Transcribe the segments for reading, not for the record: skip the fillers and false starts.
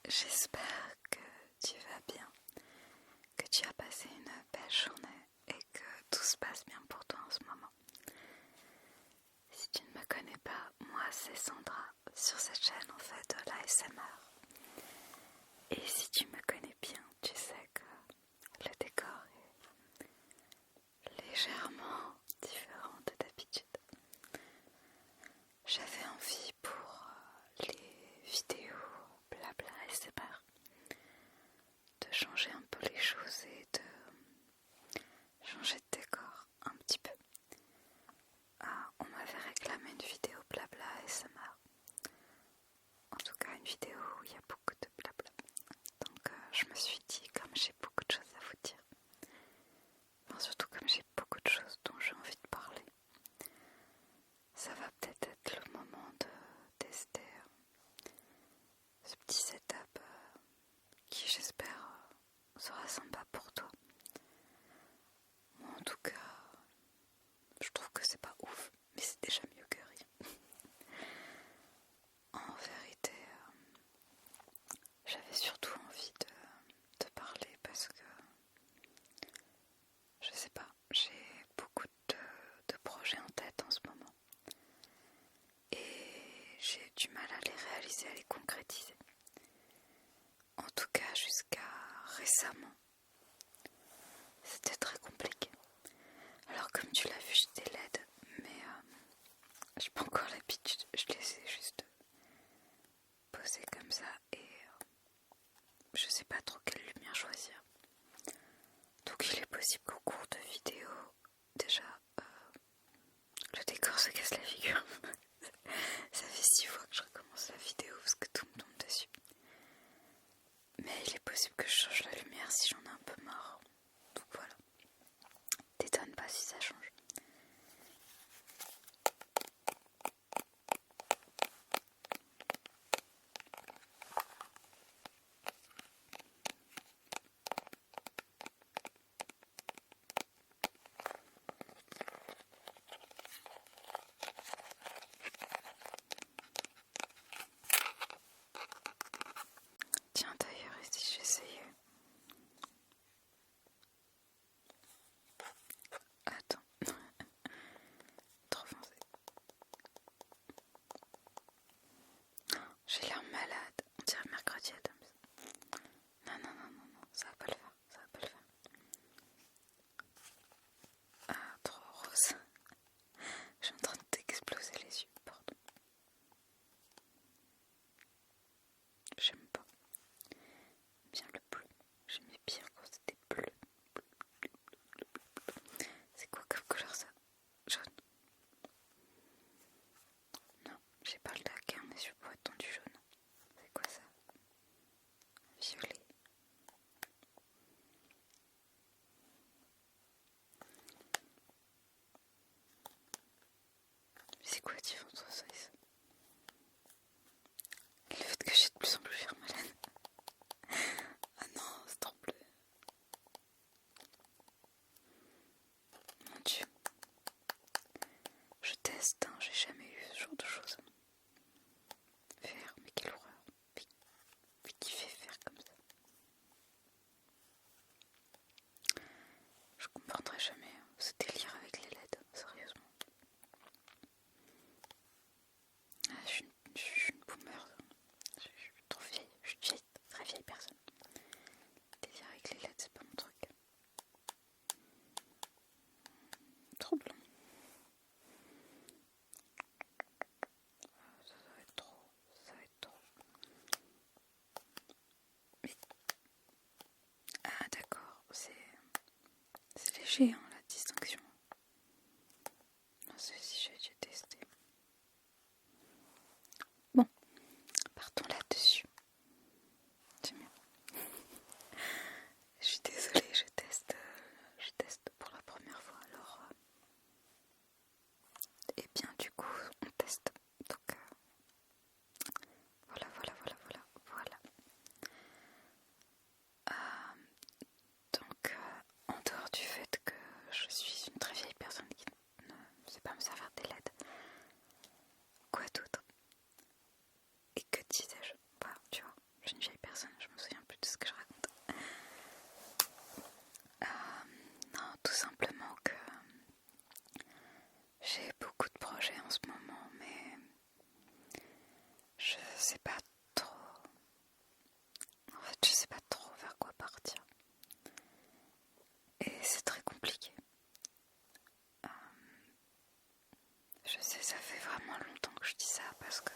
J'espère que tu vas bien, que tu as passé une belle journée et que tout se passe bien pour toi en ce moment. Si tu ne me connais pas, moi c'est Sandra, sur cette chaîne on fait de l'ASMR. Et si tu me connais bien, tu sais que le décor est légèrement différent de d'habitude. J'avais envie pour les vidéos blabla ASMR de changer un peu les choses et de changer de décor un petit peu. On m'avait réclamé une vidéo blabla ASMR. En tout cas une vidéo où il y a beaucoup de blabla. Donc je me suis dit, comme j'ai beaucoup de choses à vous dire, enfin, surtout comme j'ai beaucoup de choses dont j'ai envie de parler, ça va peut-être être le moment de tester ce petit setup qui j'espère sera sympa pour toi. Moi en tout cas, je trouve que c'est pas ouf, mais c'est déjà mieux que rien. En vérité, j'avais surtout envie de parler parce que, je sais pas, j'ai beaucoup de projets en tête en ce moment. Et j'ai du mal à les réaliser, à les concrétiser. En tout cas, jusqu'à récemment, c'était très compliqué. Alors comme tu l'as vu, j'ai des LED, mais j'ai pas encore l'habitude. Je les ai juste posés comme ça et je sais pas trop quelle lumière choisir. Donc il est possible qu'au cours de vidéo, déjà, le décor se casse la figure. Ça fait 6 fois que je recommence la vidéo parce que tout me tombe dessus. Mais il est possible que je change la lumière si j'en ai un peu marre. Donc voilà. T'étonne pas si ça change. Tiens d'ailleurs ici j'ai essayé. Attends. Trop foncé. J'ai l'air malade. On dirait mercredi Adams. Non, ça va pas le faire. Ça va pas le faire. Ah, trop rose. Je suis en train d'exploser les yeux. Pardon. J'aime pas. Bien le bleu. J'aimais bien quand c'était bleu. C'est quoi comme couleur ça? Jaune. Non, j'ai pas le lac, mais je vois ton du jaune. C'est quoi ça? Violet. C'est quoi la différence entre ça et ça? Le fait que j'ai de plus en plus l'air malade. Ah non, c'est trop bleu. Mon Dieu. Je teste, hein, j'ai jamais eu ce genre de choses. Faire, mais quelle horreur. Mais qui fait faire comme ça? Je comprendrai jamais ce délire avec les LED, sérieusement. Je suis une boomer. Je suis trop vieille. Je suis une vieille, très vieille personne. Délire avec les LED, c'est pas mon truc. Trop blanc. Ça va être trop. Ça va être trop. Mais... Ah d'accord, c'est léger hein, la distinction. Non, celui-ci j'ai déjà testé. Bon, partons là-dessus. C'est mieux. Je suis désolée, je teste pour la première fois. Alors, et bien du coup, on teste. Donc, voilà. Donc, en dehors du fait que sais pas trop. En fait, je sais pas trop vers quoi partir. Et c'est très compliqué. Je sais, ça fait vraiment longtemps que je dis ça parce que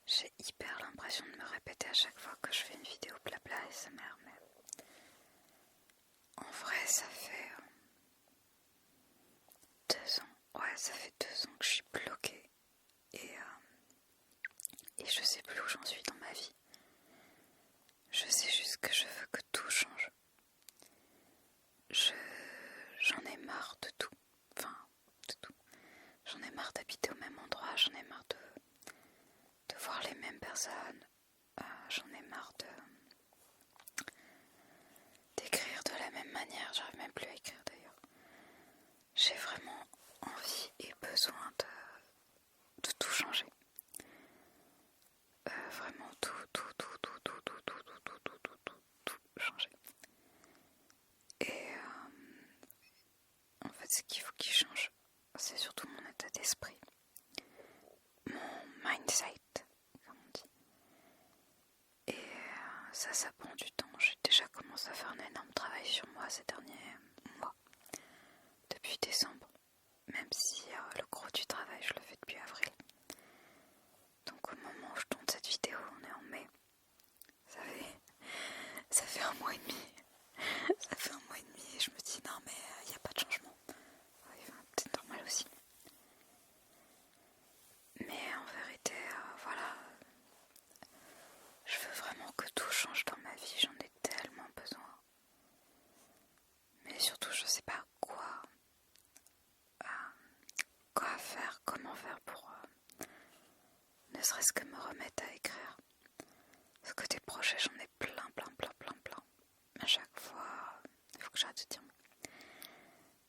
j'ai hyper l'impression de me répéter à chaque fois que je fais une vidéo blabla ASMR, mais en vrai, ça fait 2 ans. Ouais, ça fait 2 ans que je suis bloquée et je sais plus où j'en suis dans ma vie. Je sais juste que je veux que tout change. J'en ai marre de tout. Enfin, de tout. J'en ai marre d'habiter au même endroit, j'en ai marre de voir les mêmes personnes. J'en ai marre d'écrire de la même manière, j'arrive même plus à écrire d'ailleurs. J'ai vraiment envie et besoin de tout changer. Vraiment tout changer. Et en fait, ce qu'il faut qu'il change, c'est surtout mon état d'esprit, mon mindset, comme on dit. Et ça prend du temps. J'ai déjà commencé à faire un énorme travail sur moi ces derniers mois, depuis décembre, même si le gros du travail, je le fais depuis avril. Donc au moment où je tourne cette vidéo, on est en mai. Ça fait 1 mois et demi. Ça fait 1 mois et demi et je me dis non mais il n'y a pas de changement. C'est normal aussi. Mais en vérité, voilà. Je veux vraiment que tout change dans ma vie, j'en ai tellement besoin. Mais surtout, je sais pas quoi faire, comment faire pour ne serait-ce que me remettre à écrire. Ce côté projet, j'en ai plein. À chaque fois, il faut que j'arrête de dire.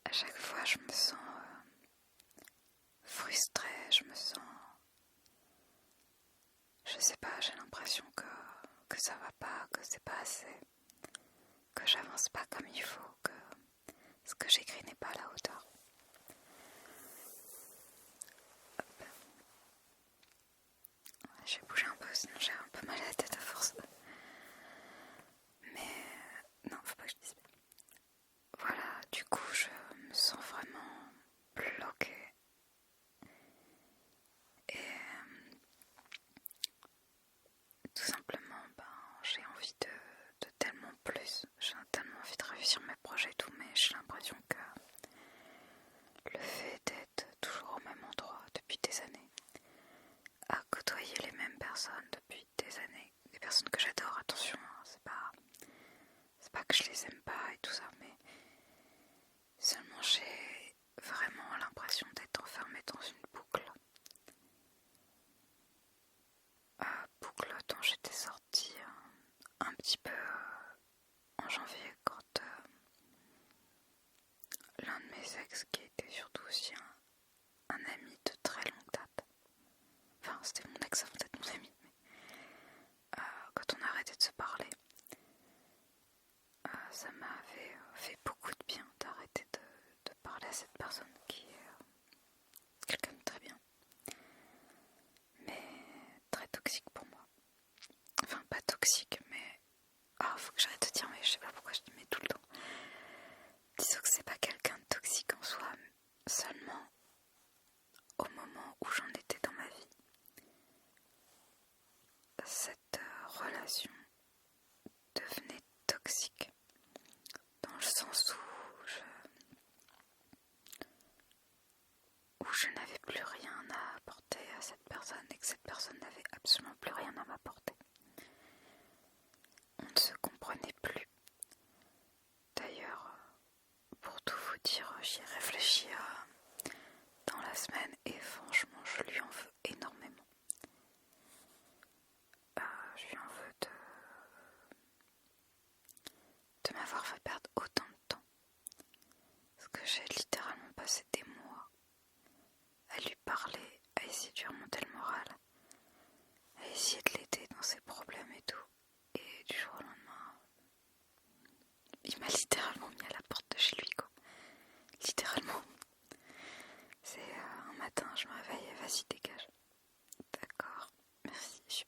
À chaque fois, je me sens frustrée, je me sens... Je sais pas, j'ai l'impression que ça va pas, que c'est pas assez, que j'avance pas comme il faut, que ce que j'écris n'est pas à la hauteur. J'ai bougé un peu, sinon j'ai un peu mal à la tête à force. Mais non, faut pas que je dise. Voilà, du coup, je me sens vraiment bloquée. Et tout simplement, j'ai envie de tellement plus. J'ai tellement envie de réussir mes projets et tout, mais j'ai l'impression que le fait d'être toujours au même endroit depuis des années, à côtoyer les mêmes personnes depuis des années, des personnes que j'adore, attention, hein, c'est pas que je les aime pas et tout ça, mais seulement j'ai vraiment l'impression d'être enfermée dans une boucle. Boucle dont j'étais sortie un petit peu en janvier quand l'un de mes ex, qui était surtout aussi un ami de très longue date, enfin c'était mon ex avant d'être mon ami, mais quand on a arrêté de se parler, ça m'avait fait beaucoup de bien d'arrêter de parler à cette personne qui est quelqu'un de très bien, mais très toxique pour moi. Enfin, pas toxique, mais... faut que j'arrête de dire, mais je sais pas pourquoi je dis mais tout le temps. Disons que c'est pas quelqu'un de toxique en soi, seulement au moment où j'en étais dans ma vie. Cette relation devenait toxique, dans le sens où je n'avais plus rien à apporter à cette personne et que cette personne n'avait absolument plus rien à m'apporter. On ne se comprenait plus. D'ailleurs, pour tout vous dire, j'y ai réfléchi dans la semaine et franchement, je lui en veux énormément. Je lui en veux de m'avoir fait perdre autant de temps. Parce que j'ai littéralement passé des mois à lui parler, à essayer de lui remonter le moral, à essayer de l'aider dans ses problèmes et tout. Et du jour au lendemain, il m'a littéralement mis à la porte de chez lui, quoi. Littéralement. C'est un matin, je me réveille et vas-y, dégage. D'accord, merci, je suis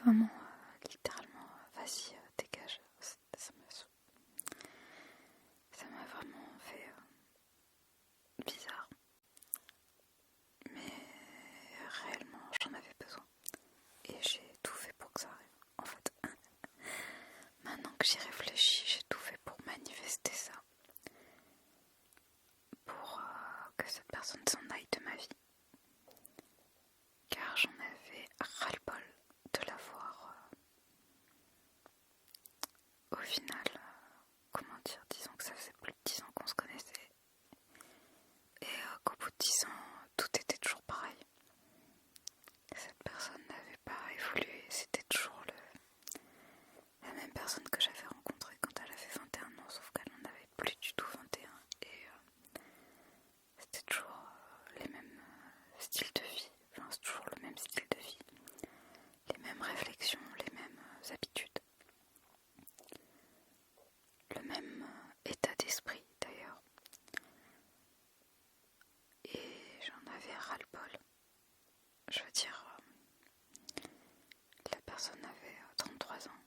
vraiment littéralement vas-y, dégage. Ça m'a vraiment fait bizarre. Mais réellement, j'en avais besoin. Et j'ai tout fait pour que ça arrive. En fait, maintenant que j'y réfléchis, j'ai tout fait pour manifester ça. Pour que cette personne s'en aille de ma vie. Car j'en avais ras-le-bol de la voir. Au final, comment dire, disons que ça faisait plus de 10 ans qu'on se connaissait. Et qu'au bout de 10 ans, tout était toujours pareil. Cette personne n'avait pas évolué, c'était toujours la même personne que j'avais rencontrée quand elle avait 21 ans, sauf qu'elle n'en avait plus du tout 21. Et c'était toujours les mêmes styles de vie, enfin c'est toujours le même style de vie, les mêmes réflexions, les mêmes habitudes, le même état d'esprit d'ailleurs. Et j'en avais ras-le-bol. Je veux dire, la personne avait 33 ans.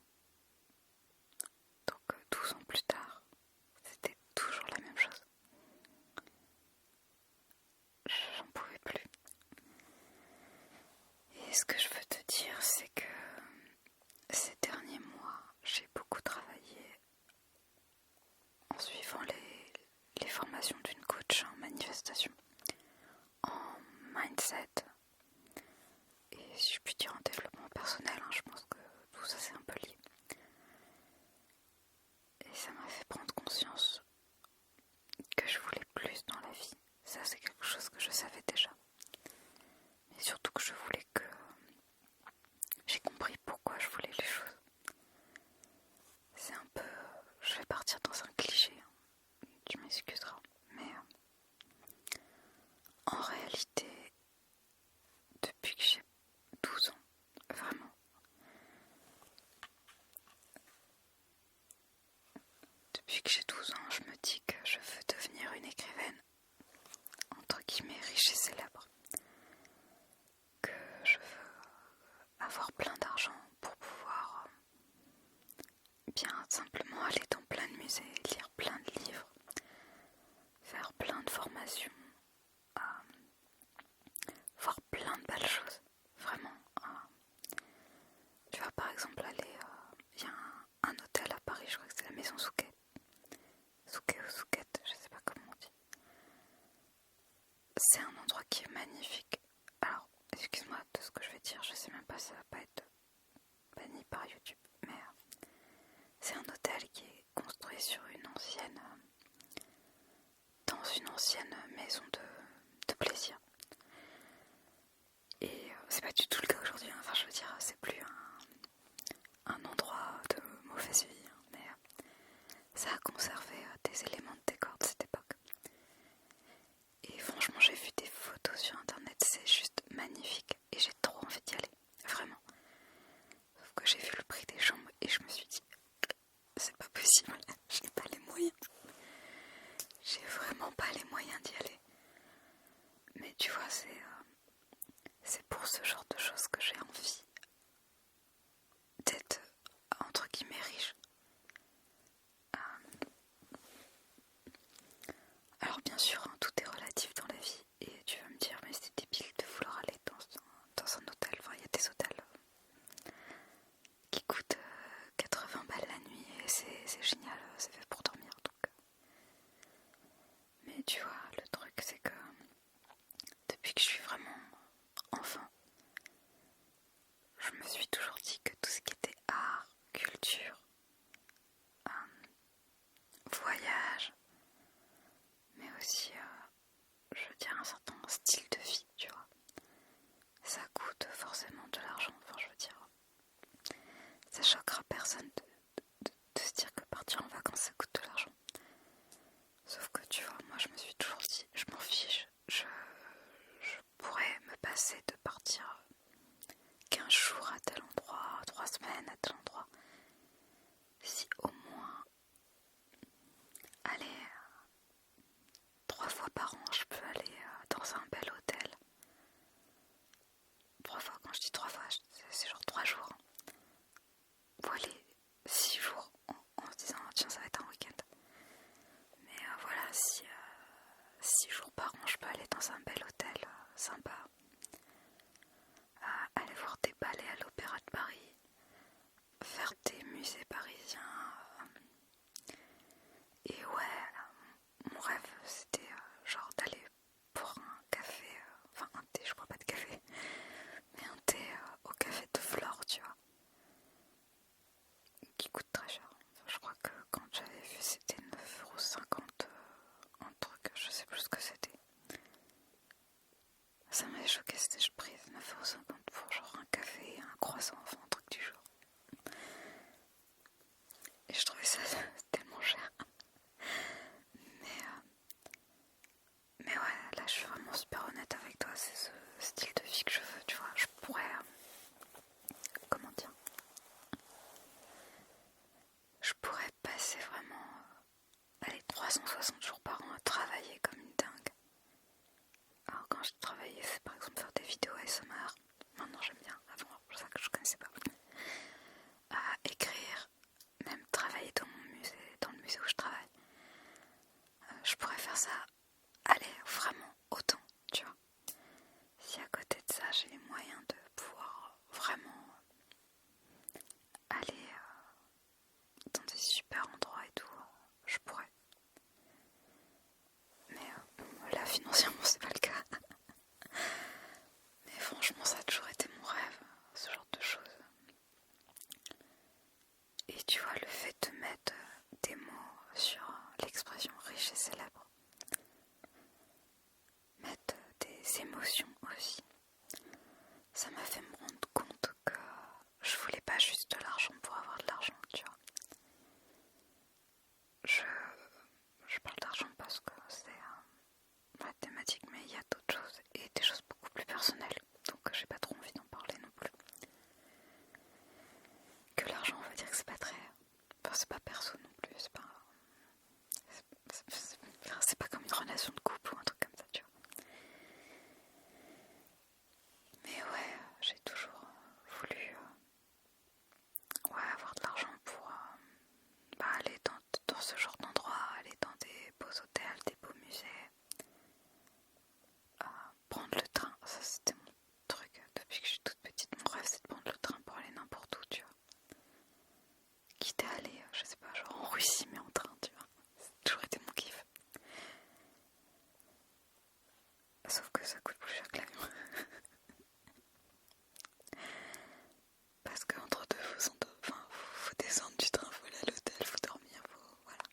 Donc 12 ans plus tard, c'était toujours la même chose. J'en pouvais plus. Et ce que je veux te dire, c'est que ces derniers mois, j'ai beaucoup travaillé en suivant les formations d'une coach en manifestation, en mindset, et si je puis dire en développement personnel, je pense que tout ça c'est un peu lié. Et ça m'a fait prendre conscience que je voulais plus dans la vie. Ça c'est quelque chose que je savais déjà. Mais surtout que je voulais que... J'ai compris pourquoi je voulais les choses. C'est un peu... Je vais partir dans un cliché, tu m'excuseras. Mais en réalité, depuis que j'ai 12 ans, vraiment, depuis que j'ai 12 ans, je me dis que je veux devenir une écrivaine, entre guillemets, riche et célèbre. Que je veux avoir plein d'argent pour pouvoir bien simplement aller dans plein de musées, lire plein de livres, faire plein de formations, voir plein de belles choses, vraiment. Tu vas par exemple aller, il y a un hôtel à Paris, je crois que c'est la maison Souquet. Souquet ou Souquette, je sais pas comment on dit. C'est un endroit qui est magnifique. Alors, excuse-moi de ce que je vais dire, je sais même pas si ça va pas être banni par YouTube, mais c'est un hôtel qui est construit sur une ancienne, dans une ancienne maison de plaisir. Et c'est pas du tout le cas aujourd'hui, enfin je veux dire, c'est plus un endroit de mauvaise vie, mais ça a conservé des éléments de décor de cette époque. Et franchement, j'ai vu des photos sur internet, c'est juste magnifique et j'ai trop envie d'y aller, vraiment. Sauf que j'ai vu le prix des chambres et je me suis dit, c'est pas possible, j'ai pas les moyens. J'ai vraiment pas les moyens d'y aller. Mais tu vois, c'est pour ce genre de choses que j'ai envie d'être, entre guillemets, riche. Alors bien sûr, tout est relatif dans la vie et tu vas me dire, mais c'est débile de vouloir aller dans un hôtel. Enfin, il y a des hôtels qui coûtent 80 balles la nuit et c'est génial, c'est fait pour dormir. Donc. Mais tu vois, le truc c'est que depuis que je suis vraiment enfant, je me suis toujours dit que tout ce qui était art, culture, voyage, mais aussi, je veux dire, un certain style de vie, tu vois, ça coûte forcément de l'argent. Enfin, je veux dire, ça choquera personne de se dire que partir en vacances, ça coûte de l'argent. Sauf que, tu vois, moi, je me suis toujours dit, je m'en fiche, je pourrais me passer de partir 15 jours à tel endroit, 3 semaines à tel endroit, si au moins, allez, 3 fois par an, je peux aller dans un bel hôtel. 3 fois, quand je dis 3 fois, c'est genre 3 jours. 360 jours par an à travailler comme une dingue. Alors quand je travaillais, c'est par exemple faire des vidéos ASMR. Maintenant j'aime bien, avant ça que je connaissais pas. À écrire, même travailler dans mon musée, dans le musée où je travaille. Je pourrais faire ça, allez, vraiment autant, tu vois. Si à côté de ça j'ai les moyens de pouvoir vraiment aller dans des super endroits et tout, je pourrais. Mais là financièrement c'est pas le cas. Mais franchement ça a toujours été mon rêve, ce genre de choses. Et tu vois, le fait de mettre des mots sur l'expression riche et célèbre, mettre des émotions aussi, ça m'a fait me rendre compte que je voulais pas juste de l'argent pour avoir de l'argent, tu vois. Je parle d'argent parce que c'est ma thématique, mais il y a d'autres choses et des choses beaucoup plus personnelles, donc j'ai pas trop envie d'en parler non plus. Que l'argent, on va dire que c'est pas très... Enfin, c'est pas perso non plus, c'est pas... C'est pas comme une relation de couple ou un truc comme ça, tu vois. Mais ouais, j'ai toujours voulu avoir de l'argent pour aller dans ce genre d'endroit, aller dans des beaux hôtels, des beaux musées, prendre le train. Ça c'était mon truc depuis que je suis toute petite. Mon rêve c'est de prendre le train pour aller n'importe où, tu vois. Quitte à aller, je sais pas, genre en Russie mais en train, tu vois. C'est toujours été mon kiff. Sauf que ça coûte plus cher que l'avion. Parce qu'entre deux, faut descendre du train, faut aller à l'hôtel, faut dormir, voilà.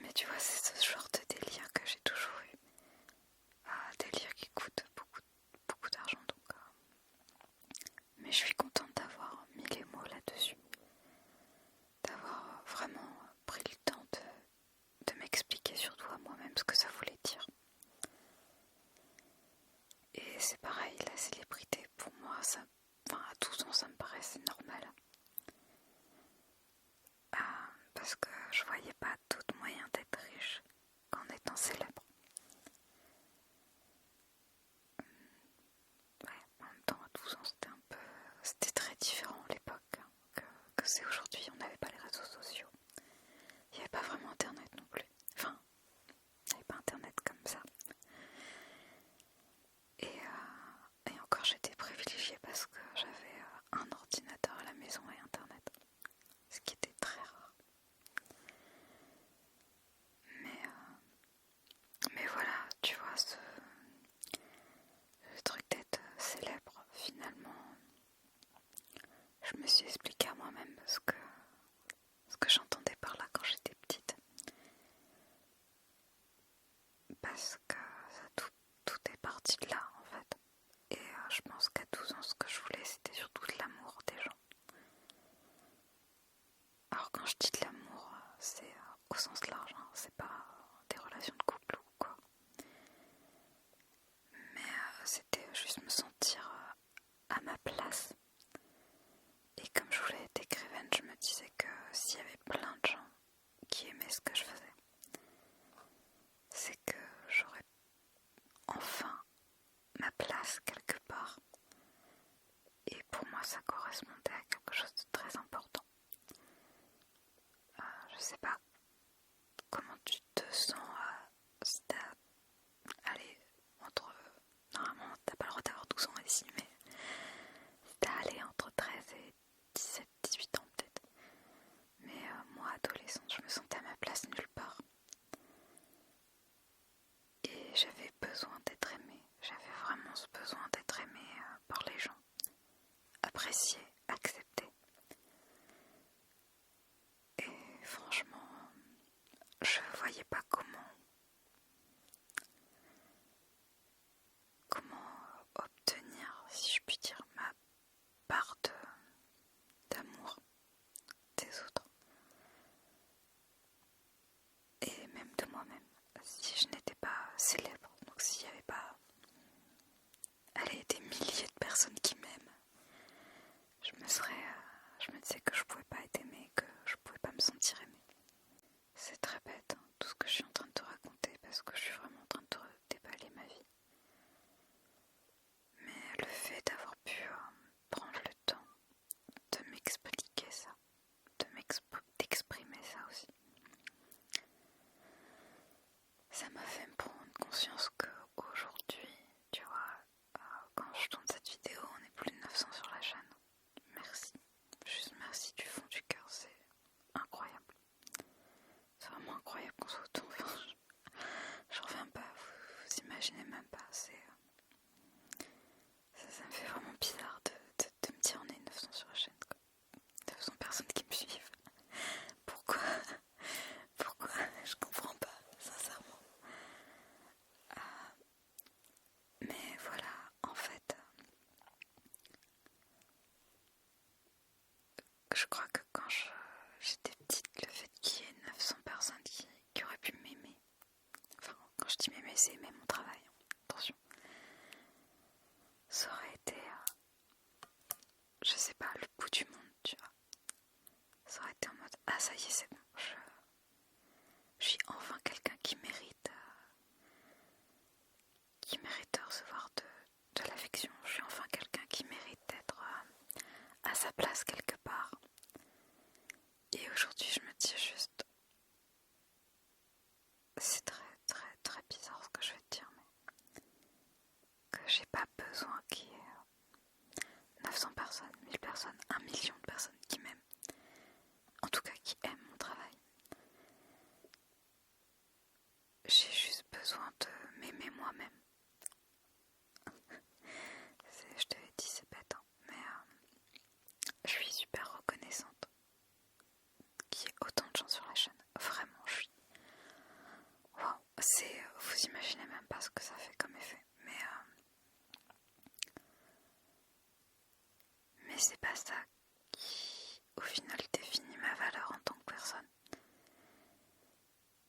Mais tu vois, c'est ce genre de délire que j'ai toujours eu. Délire qui coûte beaucoup d'argent, donc. Mais je suis contente d'avoir mis les mots là-dessus. D'avoir vraiment pris le temps de m'expliquer surtout à moi-même ce que ça voulait dire. Et c'est pareil, la célébrité, pour moi, à 12 ans, ça me paraissait normal. Parce que je voyais pas d'autre moyen d'être riche qu'en étant célèbre. Ouais, en même temps, à 12 ans, c'était très différent à l'époque que c'est aujourd'hui. On n'avait pas les réseaux sociaux. Il n'y avait pas vraiment internet non plus. Enfin, il n'y avait pas internet comme ça. Et encore, j'étais privilégiée parce que j'avais un ordinateur à la maison et internet. Ce qui était très rare. Mais voilà, tu vois, le truc d'être célèbre, finalement, je me suis expliqué à moi-même ce que j'entendais par là quand j'étais petite. Parce que tout est parti de là, en fait. Et je pense qu'à 12 ans, ce que je voulais, c'était surtout de l'amour des gens. Alors quand je dis de l'amour, c'est au sens large, hein, c'est pas des relations de couple ou quoi. Mais c'était juste me sentir à ma place. Et comme je voulais être écrivaine, je me disais que s'il y avait plein de gens qui aimaient ce que je faisais, c'est que j'aurais enfin ma place quelque part. Et pour moi, ça correspondait à quelque chose de très important. Je sais pas comment tu te sens si t'as... Allez, normalement, t'as pas le droit d'avoir 12 ans ici, mais si t'as allé entre 13 et 17, 18 ans peut-être. Mais moi, adolescente, je me sentais à ma place nulle part. Et j'avais besoin d'être aimée. J'avais vraiment ce besoin d'être aimée par les gens. Appréciée, acceptée. Et franchement, je voyais pas comment obtenir, si je puis dire, ma part d'amour des autres. Et même de moi-même. Si je n'étais pas célèbre, donc s'il n'y avait pas des milliers de personnes qui m'aiment, je me disais que je pouvais pas être aimée, que je pouvais pas me sentir aimée. c'est pas le bout du monde, tu vois. Ça aurait été en mode, ah ça y est, c'est bon, je suis enfin quelqu'un qui mérite de recevoir de l'affection. Je suis enfin quelqu'un qui mérite d'être à sa place quelque part. Et aujourd'hui, je me dis juste, c'est très très très bizarre ce que je vais te dire, mais que j'ai pas besoin qu'il y ait 900 personnes, 1000 personnes, 1 million de personnes qui m'aiment. En tout cas, qui aiment mon travail. J'ai juste besoin de m'aimer moi-même. Je t'avais dit, c'est bête, hein, mais je suis super reconnaissante qu'il y ait autant de gens sur la chaîne. Vraiment, je suis... Wow, vous imaginez même pas ce que ça fait comme effet. Mais c'est pas ça qui, au final, définit ma valeur en tant que personne.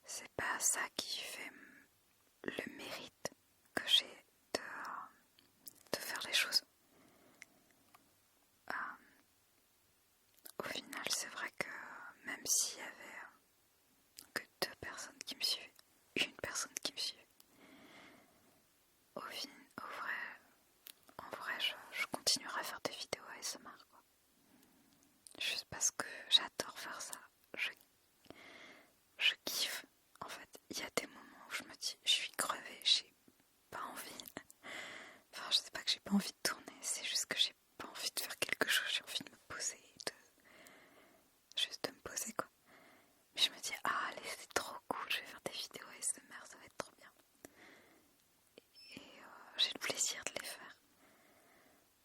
C'est pas ça qui fait le mérite que j'ai de faire les choses. Au final, c'est vrai que même s'il y avait que 2 personnes qui me suivaient, une personne qui me suivait, en vrai, je continuerai à faire des vidéos ASMR, quoi. Juste parce que j'adore faire ça. Je kiffe. En fait, il y a des moments où je me dis, je suis crevée, j'ai pas envie. Enfin, je sais pas que j'ai pas envie de tourner, c'est juste que j'ai pas envie de faire quelque chose, j'ai envie de me poser, juste de me poser, quoi. Mais je me dis, ah allez, c'est trop cool, je vais faire des vidéos ASMR, ça va être trop bien. Et j'ai le plaisir de les faire.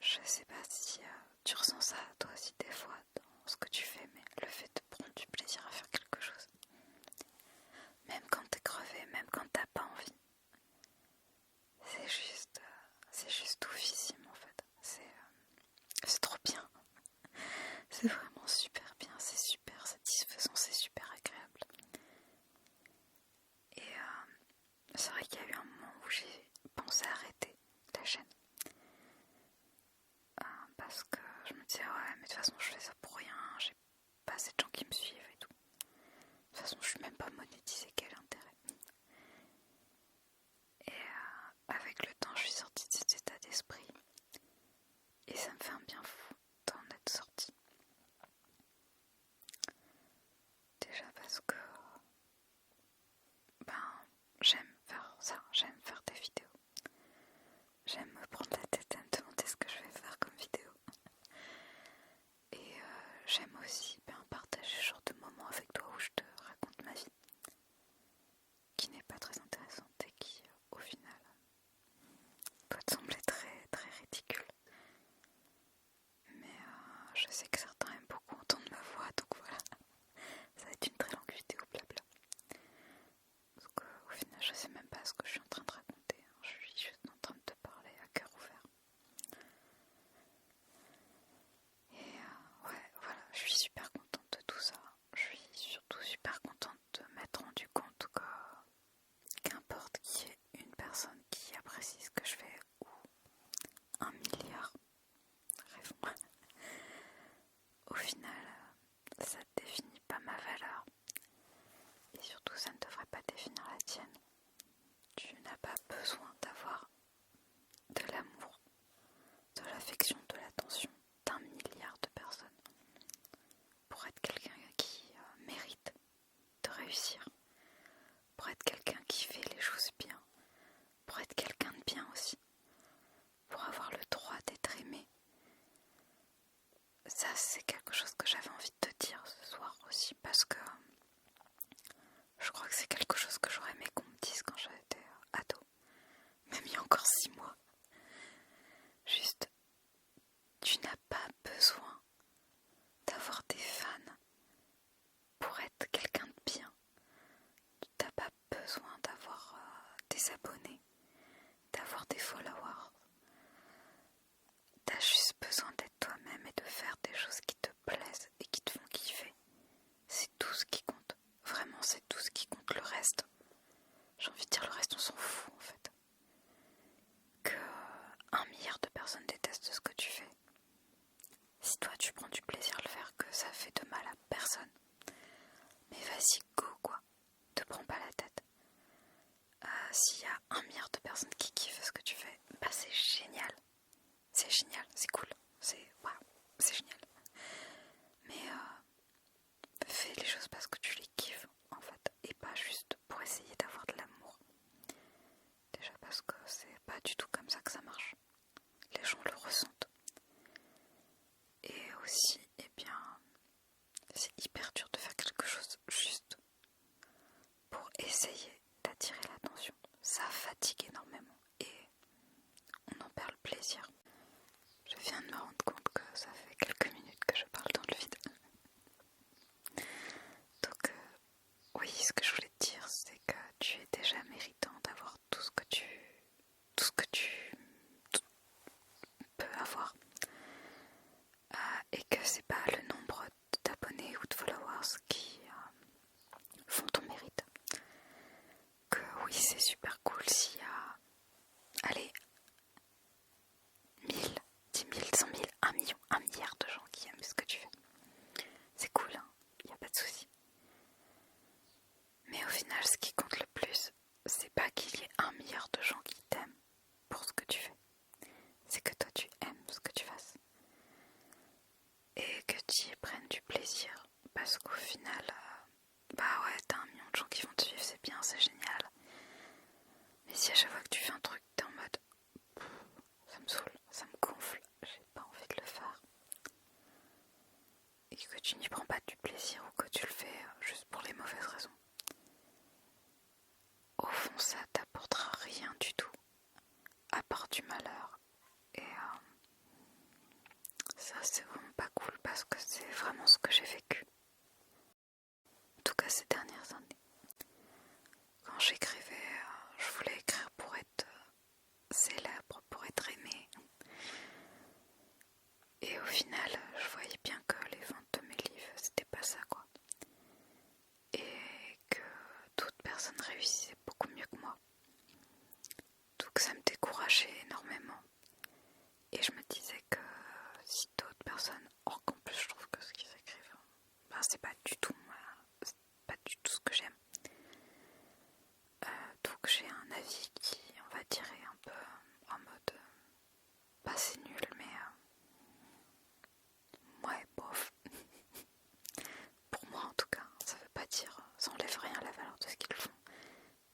Je sais pas si tu ressens ça toi aussi des fois dans ce que tu fais, mais le fait de prendre du plaisir à faire quelque chose, même quand t'es crevé, même quand t'as pas envie, c'est juste oufissime en fait. C'est trop bien. C'est vraiment super bien, c'est super satisfaisant, c'est super agréable. Et c'est vrai qu'il y a eu un moment où j'ai pensé arrêter la chaîne. Parce que je me disais, ouais, mais de toute façon, je fais ça pour rien, j'ai pas assez de gens qui me suivent et tout. De toute façon, je suis même pas monétisée, quel intérêt. Et avec le temps, je suis sortie de cet état d'esprit. Et ça me fait un bien fou d'en être sortie. Déjà parce que j'aime faire ça, j'aime faire des vidéos. J'aime me prendre la tête à me demander ce que je vais faire comme vidéo. Et j'aime aussi partager ce genre de moments avec toi où je te raconte ma vie, qui n'est pas très intéressante et qui, au final, peut te sembler très très ridicule. Mais je sais que certains aiment beaucoup entendre ma voix, donc voilà, ça va être une très longue vidéo blabla. Parce qu'au final, je sais même pas ce que je suis en train de raconter, hein. Je suis juste en train de te parler à cœur ouvert. Et ouais, voilà, je suis super contente de tout ça. Je suis surtout super contente de m'être rendu compte que qu'importe qu'il y ait une personne qui apprécie ce que je fais ou 1 milliard, rêvons. Au final, ça ne définit pas ma valeur. Et surtout, ça ne devrait pas définir la tienne. Tu n'as pas besoin d'avoir de l'amour, de l'affection, de l'attention d'1 milliard de personnes pour être quelqu'un qui mérite de réussir, pour être quelqu'un qui fait les choses bien, pour être quelqu'un de bien aussi, pour avoir le droit d'être aimé. Ça, c'est quelque chose que j'avais envie de te dire ce soir aussi, parce que je crois que c'est quelque chose que j'aurais aimé qu'on me dise quand j'étais ado, même il y a encore 6 mois. Juste, tu n'as pas besoin d'avoir des fans pour être quelqu'un de bien. Tu n'as pas besoin d'avoir des abonnés, d'avoir des followers. Tu as juste besoin d'être toi-même et de faire des choses qui te plaisent et qui te font kiffer. C'est tout ce qui compte. Vraiment, c'est tout ce qui compte. Le reste, j'ai envie de dire le reste, on s'en fout en fait. Que 1 milliard de personnes détestent tu prends du plaisir à le faire, que ça fait de mal à personne, mais vas-y, go quoi, te prends pas la tête. S'il y a 1 milliard de personnes qui kiffent ce que tu fais, bah c'est génial, c'est cool, c'est waouh, c'est génial. Mais fais les choses parce que tu les kiffes en fait, et pas juste pour essayer d'avoir de l'amour. Déjà parce que c'est pas du tout comme ça que ça marche. Les gens le ressentent. Et aussi, eh bien, c'est hyper dur de faire quelque chose juste pour essayer d'attirer l'attention. Ça fatigue énormément et on en perd le plaisir. Je viens de me rendre compte que ça fait quelques minutes que je parle dans le vide. Donc, oui, ce que je voulais te dire, c'est que tu es déjà méritant d'avoir tout ce que tu peux avoir. Et que c'est pas le nombre d'abonnés ou de followers qui font ton mérite. Que oui, c'est super cool s'il y a, allez, 1000, 10 000, 100 000, 1 million, 1 milliard de gens qui aiment ce que tu fais. C'est cool, hein, y a pas de souci. Mais au final, ce qui compte le plus, c'est pas qu'il y ait 1 milliard de gens qui t'aiment pour ce que tu fais. C'est que toi, tu aimes ce que tu fasses. Et que tu y prennes du plaisir. Parce qu'au final, bah ouais, t'as 1 million de gens qui vont te suivre, c'est bien, c'est génial. Mais si à chaque fois que tu fais un truc, t'es en mode ça me saoule, ça me gonfle, j'ai pas envie de le faire. Et que tu n'y prends pas du plaisir ou que tu le fais juste pour les mauvaises raisons. Au fond, ça t'apportera rien du tout, à part du malheur. Et ça, c'est vraiment pas cool parce que c'est vraiment ce que j'ai vécu. En tout cas, ces dernières années. Quand j'écrivais, je voulais écrire pour être célèbre, pour être aimée. Et au final, je voyais bien que les ventes de mes livres, c'était pas ça quoi. Et que d'autres personnes réussissaient beaucoup mieux que moi. Donc ça me décourageait énormément. Et je me disais que si d'autres personnes, or qu'en plus je trouve que ce qu'ils écrivent, ben c'est pas du tout moi, c'est pas du tout ce que j'aime. Donc j'ai un avis qui, on va dire, est un peu en mode pas c'est nul, mais ouais, bof. Pour moi en tout cas, ça veut pas dire, ça enlève rien à la valeur de ce qu'ils font,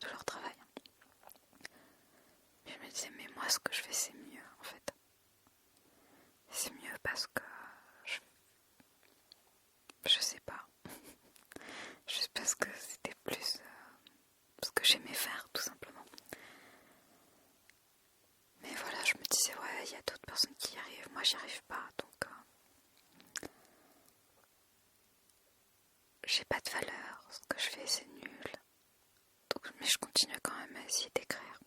de leur travail. Mais je me disais, mais moi ce que je fais c'est mieux en fait. C'est mieux parce que je sais pas. Juste parce que c'était plus ce que j'aimais faire tout simplement. Mais voilà, je me disais, ouais, il y a d'autres personnes qui y arrivent, moi j'y arrive pas, donc j'ai pas de valeur, ce que je fais c'est nul. Donc, mais je continue quand même à essayer d'écrire.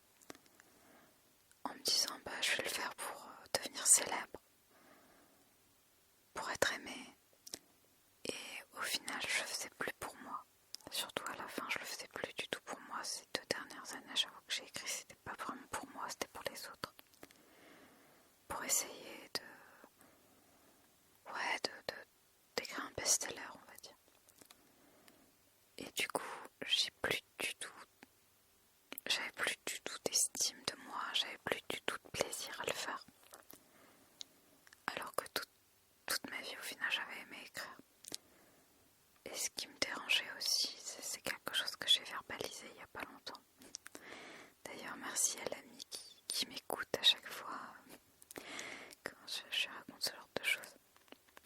En me disant, bah je vais le faire pour devenir célèbre, pour être aimée. Et au final, je le faisais plus pour moi. Surtout à la fin, je le faisais plus du tout pour moi. Ces 2 dernières années, j'avoue que j'ai écrit, c'était pas vraiment pour moi, c'était pour les autres. Pour essayer d'écrire un best-seller, on va dire. Et du coup, j'avais plus du tout d'estime de moi, j'avais plus du tout de plaisir à le faire. Alors que toute ma vie, au final, j'avais aimé écrire. Et ce qui me dérangeait aussi, c'est quelque chose que j'ai verbalisé il n'y a pas longtemps. D'ailleurs, merci à l'ami qui m'écoute à chaque fois quand je raconte ce genre de choses.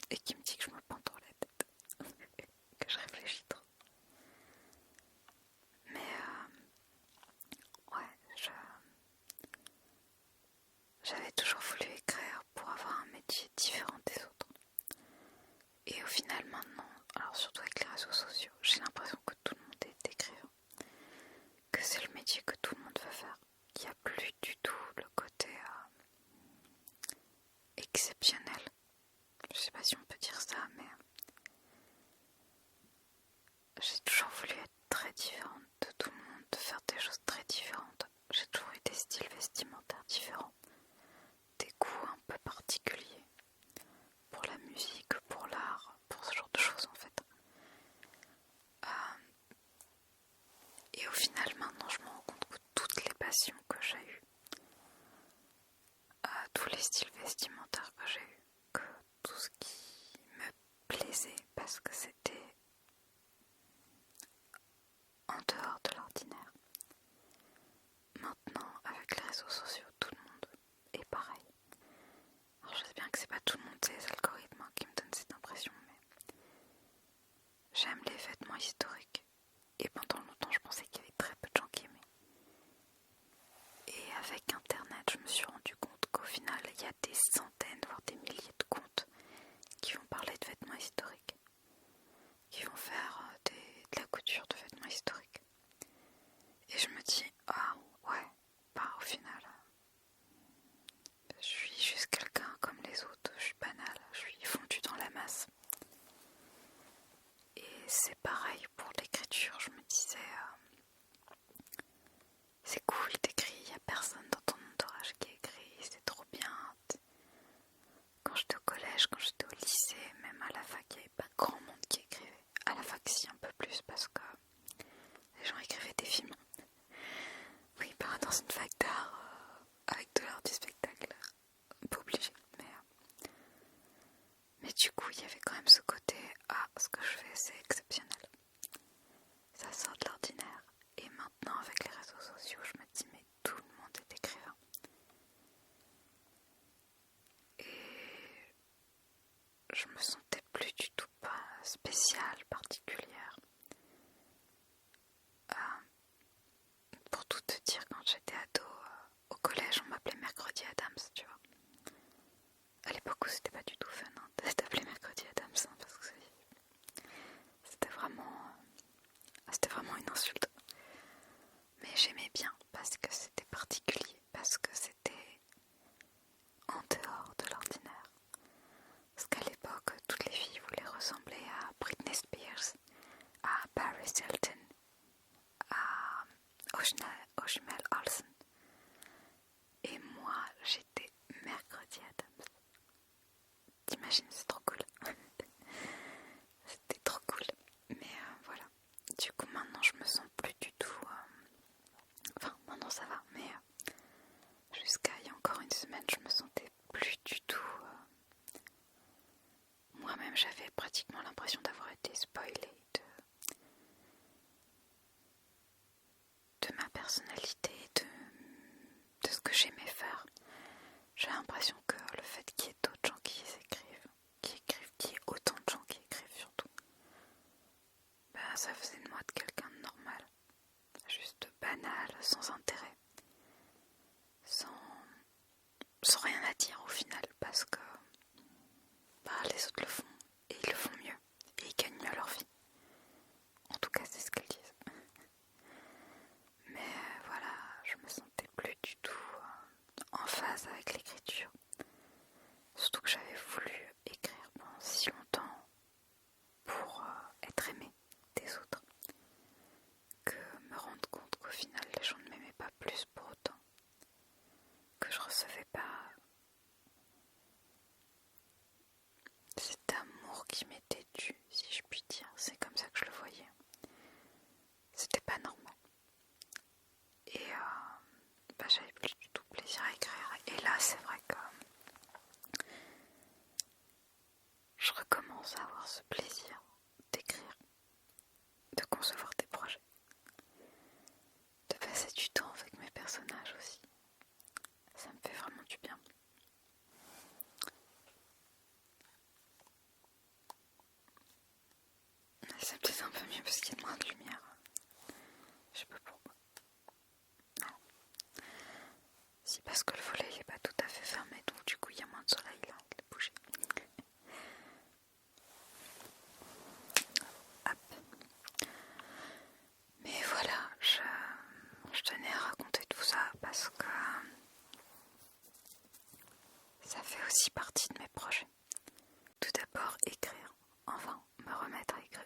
Et qui me dit que je me prends trop la tête, que je réfléchis trop. Mais ouais, j'avais toujours voulu écrire pour avoir un métier différent des autres. Et au final maintenant, alors surtout avec les réseaux sociaux, j'ai l'impression que tout le monde est écrivain. Que c'est le métier que tout le monde veut faire. Qu'il n'y a plus du tout le côté exceptionnel. Je sais pas si on peut dire ça, mais j'ai toujours voulu être très différente de tout le monde, de faire des choses très différentes. J'ai toujours eu des styles vestimentaires différents, des goûts un peu particuliers pour la musique, l'ordinaire. Maintenant, avec les réseaux sociaux, tout le monde est pareil. Alors je sais bien que c'est pas tout le monde, c'est les algorithmes qui me donnent cette impression, mais j'aime les vêtements historiques. Et pendant longtemps, je pensais qu'il y avait très peu de gens qui aimaient. Et avec Internet, je me suis rendu compte qu'au final, il y a des centaines, voire des milliers de comptes qui vont parler de vêtements historiques, qui vont faire de la couture de vêtements historiques. Et je me dis, ah ouais, bah au final, je suis juste quelqu'un comme les autres, je suis banal, je suis fondu dans la masse. Et c'est pareil pour l'écriture, je me disais, c'est cool d'écrire, il n'y a personne dans ton entourage qui écrit, c'est trop bien. Quand j'étais au collège, quand j'étais au lycée, même à la fac, il n'y avait pas grand monde qui écrivait. À la fac, si, un peu plus, parce que les gens écrivaient des films. Oui, bah, dans une fac d'art, avec de l'art du spectacle, pas obligé. Mais du coup, il y avait quand même ce côté, ah, ce que je fais, c'est exceptionnel. Ça sort de l'ordinaire. Et maintenant, avec les réseaux sociaux, je me dis, mais tout le monde est écrivain. Et je me sentais plus du tout pas spéciale, particulière. Pour tout te dire, quand j'étais ado, au collège, on m'appelait Mercredi Adams, tu vois. À l'époque où c'était pas du tout fun de t'appeler Mercredi Adams, parce que c'était vraiment une insulte. Mais j'aimais bien parce que c'était particulier, parce que c'était en dehors de l'ordinaire. Parce qu'à l'époque, toutes les filles voulaient ressembler à Britney Spears, à Paris Hilton, à Oshmel Olsen. Et moi, j'étais Mercredi Adams. T'imagines, c'est trop cool. C'était trop cool. Mais voilà. Du coup, maintenant, je me sens plus du tout... Enfin, maintenant, ça va. Mais jusqu'à il y a encore une semaine, je me sentais plus du tout... Moi-même, j'avais pratiquement l'impression d'avoir été spoilée de ma personnalité, de ce que j'aimais faire. J'ai l'impression que le fait qu'il y ait d'autres gens qui écrivent, qu'il y ait autant de gens qui écrivent surtout, ben, ça faisait de moi de quelqu'un de normal, juste banal, sans intérêt, sans rien à dire au final, parce que bah, les autres le font, et ils le font mieux, et ils gagnent mieux leur vie. En tout cas, c'est ce qu'ils disent. Mais voilà, je me sentais plus du tout en phase avec l'écriture. Surtout que j'avais voulu écrire pendant si longtemps pour être aimée des autres, que me rendre compte qu'au final les gens ne m'aimaient pas plus pour autant, que je recevais pas cet amour qui m'était dû, si je puis dire. C'est comme ça que je le voyais. C'était pas normal. Et bah, j'avais plus du tout plaisir à écrire. Et là, c'est vrai que je recommence à avoir ce plaisir d'écrire, de concevoir des projets, de passer du temps avec mes personnages aussi. Ça me fait vraiment du bien. C'est peut-être un peu mieux parce qu'il y a moins de lumière. Je sais pas pourquoi. Voilà. C'est parce que le volet n'est pas tout à fait fermé, donc du coup il y a moins de soleil là, il a bougé. Hop. Mais voilà, je tenais à raconter tout ça parce que ça fait aussi partie de mes projets. Tout d'abord écrire, enfin me remettre à écrire.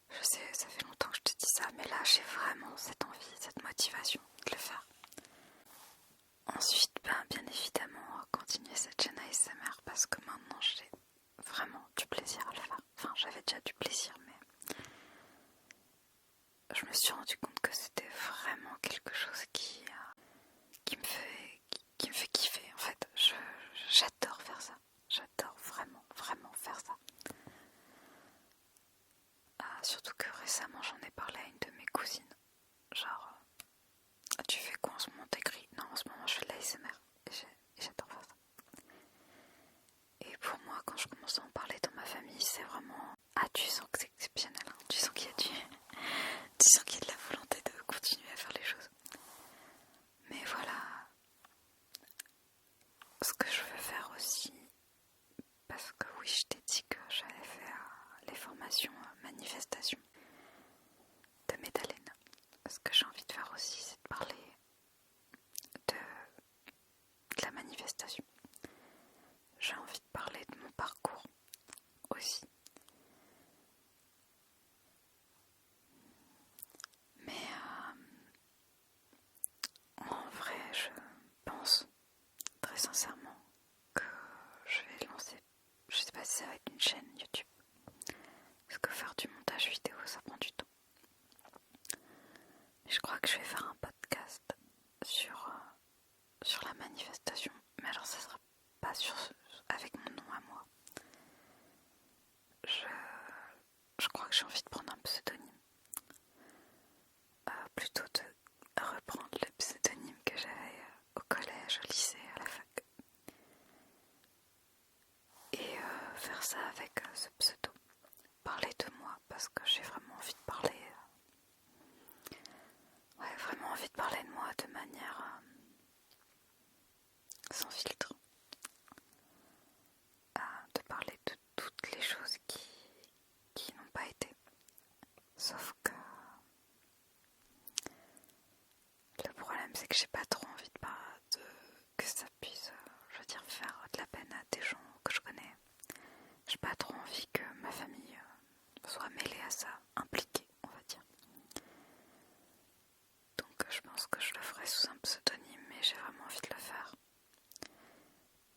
Je sais, ça fait longtemps que je te dis ça, mais là j'ai vraiment cette envie, cette motivation de le faire. Ensuite, bien évidemment, continuer cette chaîne ASMR parce que maintenant j'ai vraiment du plaisir à le faire. Enfin, j'avais déjà du plaisir, mais je me suis rendu compte que c'était vraiment quelque chose qui me fait kiffer. En fait, j'adore faire ça. J'adore vraiment, vraiment faire ça. Surtout que récemment, j'en ai parlé à une de mes cousines quand je commence à en parler dans ma famille, c'est vraiment... Ah, tu sens que c'est exceptionnel, hein. Tu sens qu'il y a tu sens qu'il y a de la volonté de continuer à faire les choses. Mais voilà, ce que je veux faire aussi, parce que oui, je t'ai dit que j'allais faire les formations manifestations de Medalène. Ce que j'ai envie de faire aussi, c'est de parler de la manifestation. J'ai envie de parler de mon parcours aussi. Mais en vrai, je pense très sincèrement que je vais lancer, je sais pas si ça va être une chaîne YouTube, parce que faire du montage vidéo ça prend du temps. Mais je crois que je vais faire un podcast sur la manifestation, mais alors ça sera pas avec mon nom à moi. Je crois que j'ai envie de prendre un pseudonyme, plutôt de reprendre le pseudonyme que j'avais au collège, au lycée, à la fac, et faire ça avec ce pseudo. Parler de moi, parce que j'ai vraiment envie de parler, vraiment envie de parler de moi de manière sans filtre, de parler de toutes les choses qui n'ont pas été. Sauf que le problème, c'est que j'ai pas trop envie que ça puisse, je veux dire, faire de la peine à des gens que je connais. J'ai pas trop envie que ma famille soit mêlée à ça, impliquée, on va dire. Donc je pense que je le ferai sous un pseudonyme, mais j'ai vraiment envie de le faire.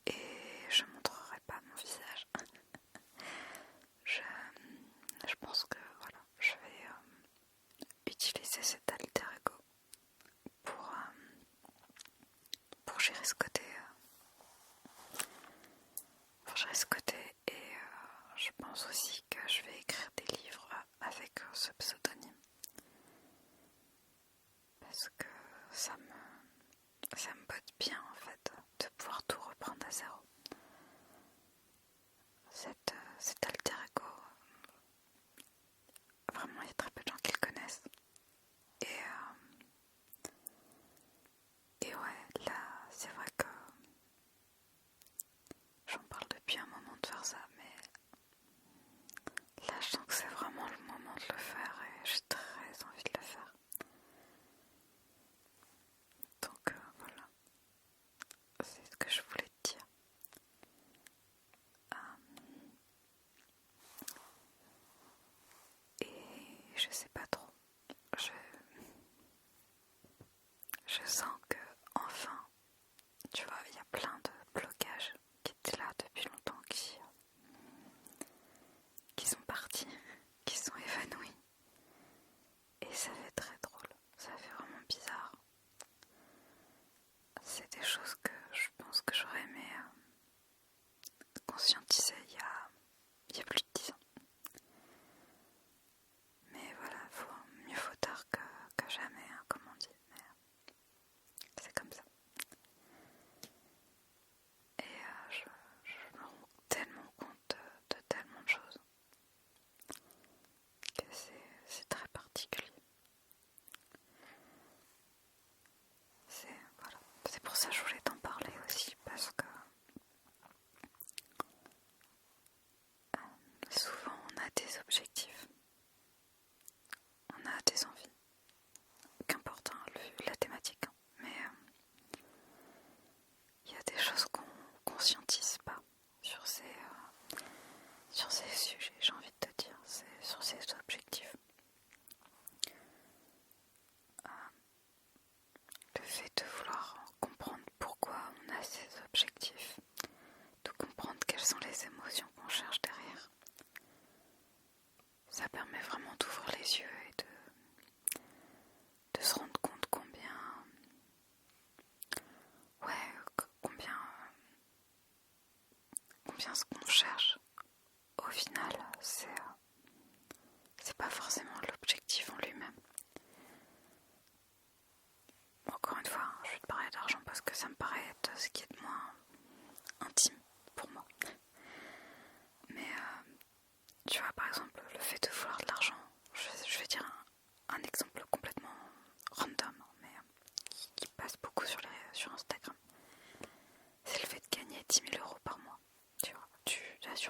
Et je montrerai pas mon visage. Je pense que voilà, je vais utiliser cet alter ego pour gérer ce côté. Et je pense aussi que je vais écrire des livres avec ce pseudonyme. Parce que ça me botte bien en fait de pouvoir tout reprendre à zéro. Cet alter ego, vraiment il y a très peu de gens qui le connaissent. Et ouais, là c'est vrai que j'en parle depuis un moment de faire ça, mais là je sens que c'est vraiment le moment de le faire et j'ai très envie de le faire. Donc voilà, c'est ce que je voulais te dire. Et je sais pas trop, je sens que enfin, tu vois, il y a plein de blocages qui étaient là depuis longtemps, qui sont partis, qui sont évanouis. Et ça fait très drôle, ça fait vraiment bizarre. C'est des choses que je pense que j'aurais aimé conscientiser il y a plus de 10 ans. Mais voilà, mieux vaut tard que jamais, hein, comme on dit. Mais c'est comme ça. Et je me rends tellement compte de tellement de choses que c'est très particulier. Voilà. C'est pour ça que je voulais t'en parler aussi, parce que souvent on a des objectifs, on a des envies, qu'importe la thématique, mais il y a des choses qu'on conscientise pas sur ces sujets, j'ai envie de te dire, sur ces objectifs. Le fait de vouloir comprendre pourquoi on a ces objectifs, de comprendre quelles sont les émotions qu'on cherche derrière, ça permet vraiment d'ouvrir les yeux et de se rendre compte combien ce qu'on cherche au final c'est pas forcément l'objectif en lui-même. Encore une fois, je vais te parler d'argent parce que ça me paraît être ce qui est de moins intime pour moi.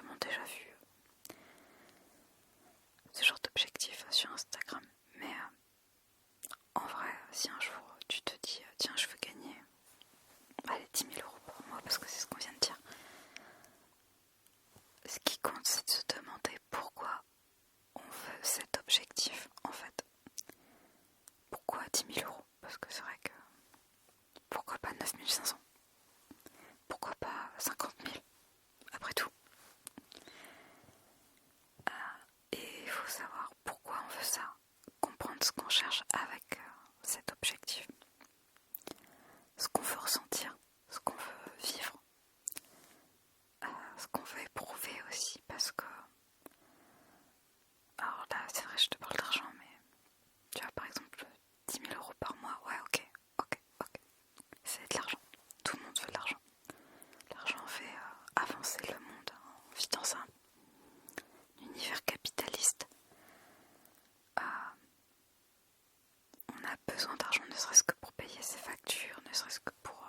sûrement déjà vu ce genre d'objectif sur Instagram. Mais en vrai, si un jour tu te dis tiens, je veux gagner, allez, 10 000 euros pour moi, parce que c'est ce qu'on vient de dire. Ce qui compte, c'est de se demander pourquoi on veut cet objectif, en fait. Pourquoi 10 000 euros? Parce que c'est vrai que pourquoi pas 9 500? Pourquoi pas 50 000? Après tout. Et il faut savoir pourquoi on veut ça, comprendre ce qu'on cherche avec cet objectif, ce qu'on veut ressentir, ce qu'on veut vivre, ce qu'on veut éprouver aussi, parce que alors là c'est vrai, je te parle d'argent, mais tu vois, par exemple 10 000 euros par mois, ouais, ok, c'est de l'argent, tout le monde veut de l'argent. L'argent fait avancer le monde, on vit dans un univers capitaliste. On a besoin d'argent, ne serait-ce que pour payer ses factures, ne serait-ce que pour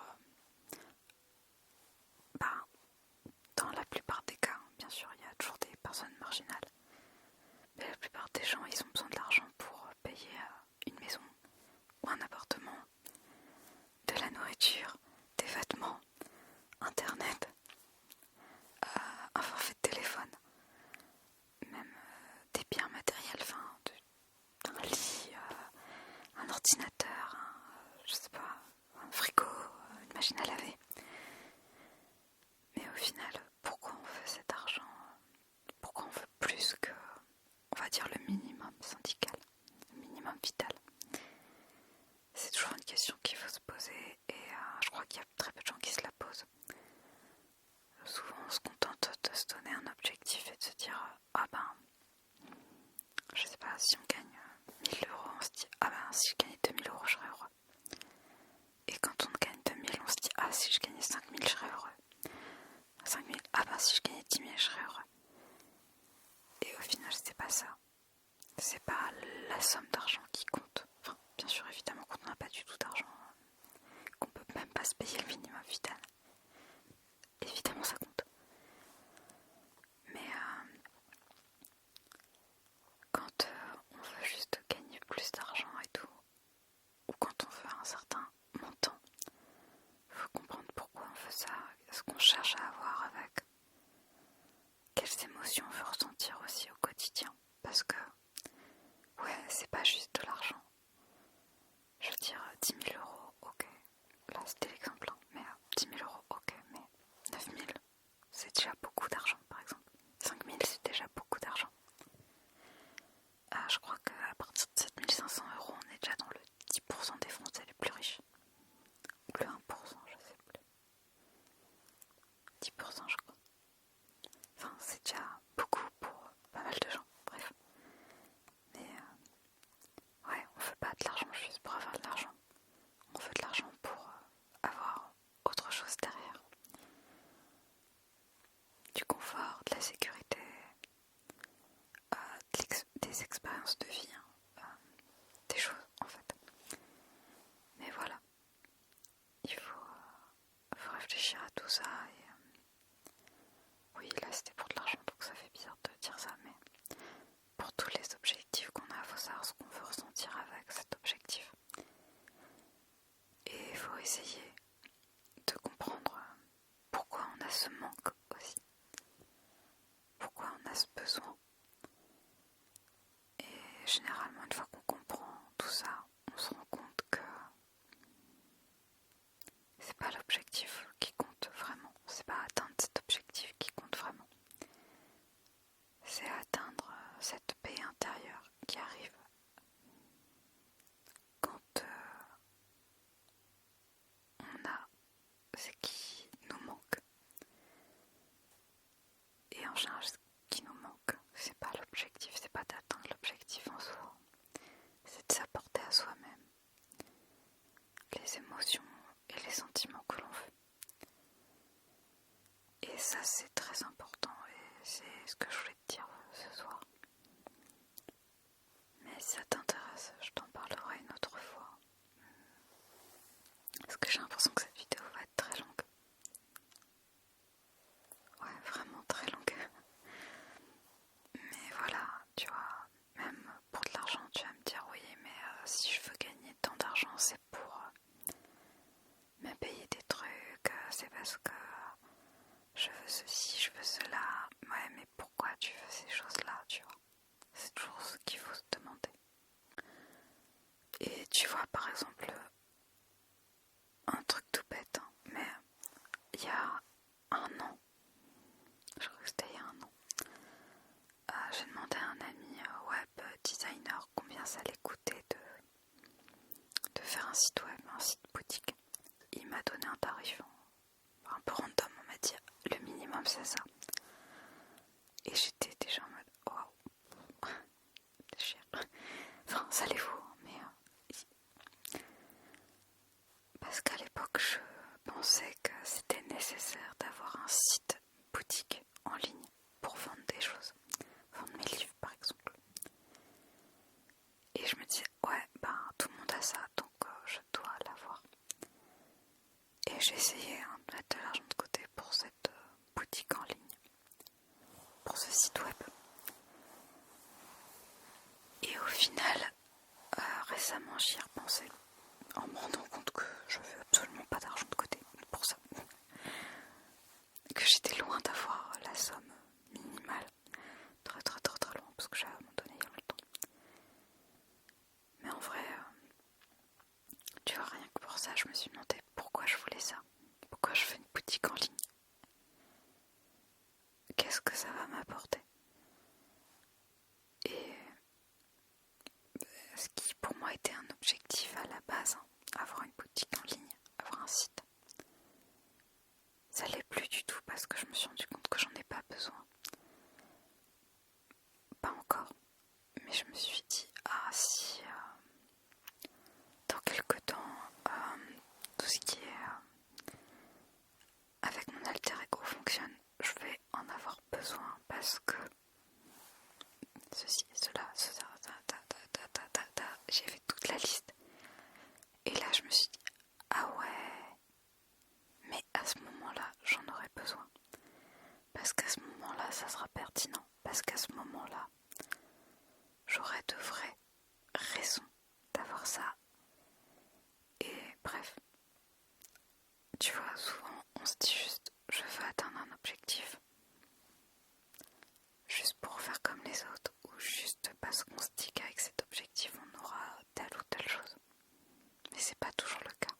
dans la plupart des cas, bien sûr il y a toujours des personnes marginales, mais la plupart des gens, ils ont besoin de l'argent pour payer une maison ou un appartement, de la nourriture, des vêtements, internet, un forfait de téléphone, même des biens matériels, enfin un lit, un ordinateur, je sais pas, un frigo, une machine à laver. Mais au final, pourquoi on veut cet argent? Pourquoi on veut plus que, on va dire, le minimum syndical, le minimum vital? C'est toujours une question qu'il faut se poser, et je crois qu'il y a très peu de gens qui se la posent. Souvent on se contente de se donner un objectif et de se dire je sais pas, si on gagne 1000 euros, on se dit si je gagnais 2000 euros, je serais heureux. Et quand on gagne 2000, on se dit si je gagnais 5000, je serais heureux. 5000, si je gagnais 10 000, je serais heureux. Et au final, c'est pas ça. C'est pas la somme d'argent qui compte. Enfin, bien sûr, évidemment, quand on n'a pas du tout d'argent, qu'on peut même pas se payer le minimum vital, évidemment, ça compte. Mais quand on veut juste gagner plus d'argent et tout, ou quand on veut un certain montant, il faut comprendre pourquoi on veut ça, ce qu'on cherche à avoir avec, quelles émotions on veut ressentir aussi au quotidien. Parce que, ouais, c'est pas juste de l'argent. Je veux dire, 10 000 euros, ok. Là, c'était l'exemple, mais 10 000 euros, ok. Mais 9 000, c'est déjà beaucoup d'argent, par exemple. 5 000, c'est déjà beaucoup d'argent. Je crois qu'à partir de 7 500 euros, on est déjà dans le 10% des Français les plus riches. Ou le 1%, je sais plus. 10%, je crois. Enfin, c'est déjà beaucoup pour pas mal de gens. Bref. Mais ouais, on veut pas de l'argent juste pour avoir de l'argent. On veut de l'argent pour avoir autre chose derrière. Du confort, de la sécurité, des expériences de vie, des choses en fait. Mais voilà, il faut réfléchir à tout ça. Et oui, là c'était pour de l'argent, donc ça fait bizarre de dire ça, mais pour tous les objectifs qu'on a, il faut savoir ce qu'on veut ressentir avec cet objectif. Et il faut essayer de comprendre pourquoi on a ce manque aussi. Pourquoi on a ce besoin. Et généralement, une fois qu'on comprend tout ça, on se rend compte que c'est pas l'objectif qui compte vraiment. C'est pas atteindre cet objectif qui compte vraiment. C'est atteindre cette paix intérieure qui arrive quand on a ce qui nous manque. Et en général, ce qui nous manque, c'est pas l'objectif, c'est pas d'atteindre l'objectif en soi, c'est de s'apporter à soi-même les émotions et les sentiments que l'on veut. Et ça, c'est très important, et c'est ce que je voulais te dire ce soir. Mais si ça t'intéresse, je t'en parlerai une autre fois. Parce que j'ai l'impression que cette vidéo va être très longue. Ouais, vraiment très longue. pour ce site web. Et au final, récemment j'y ai repensé en me rendant compte que je n'avais absolument pas d'argent de côté pour ça. Que j'étais loin d'avoir la somme minimale. Très très très très loin, parce que j'avais abandonné il y a longtemps. Mais en vrai, tu vois, rien que pour ça, je me suis demandé pourquoi je voulais ça. Pourquoi je fais une boutique en ligne. Qu'est-ce que ça va m'apporter? Et ce qui pour moi était un objectif à la base, avoir une boutique en ligne, avoir un site. Ça l'est plus du tout parce que je me suis rendu compte que j'en ai pas besoin. Pas encore. Mais je me suis dit, si dans quelque temps, tout ce qui est avec mon alter ego fonctionne, je vais en avoir besoin parce que ceci, cela, j'ai fait toute la liste. Et là, je me suis dit, ah ouais, mais à ce moment-là, j'en aurai besoin. Parce qu'à ce moment-là, ça sera pertinent. Parce qu'à ce moment-là, j'aurai de vraies raisons d'avoir ça. Et bref, tu vois, souvent, on se dit juste, je veux atteindre un objectif. Juste pour faire comme les autres, ou juste parce qu'on se dit qu'avec cet objectif, on aura telle ou telle chose. Mais c'est pas toujours le cas.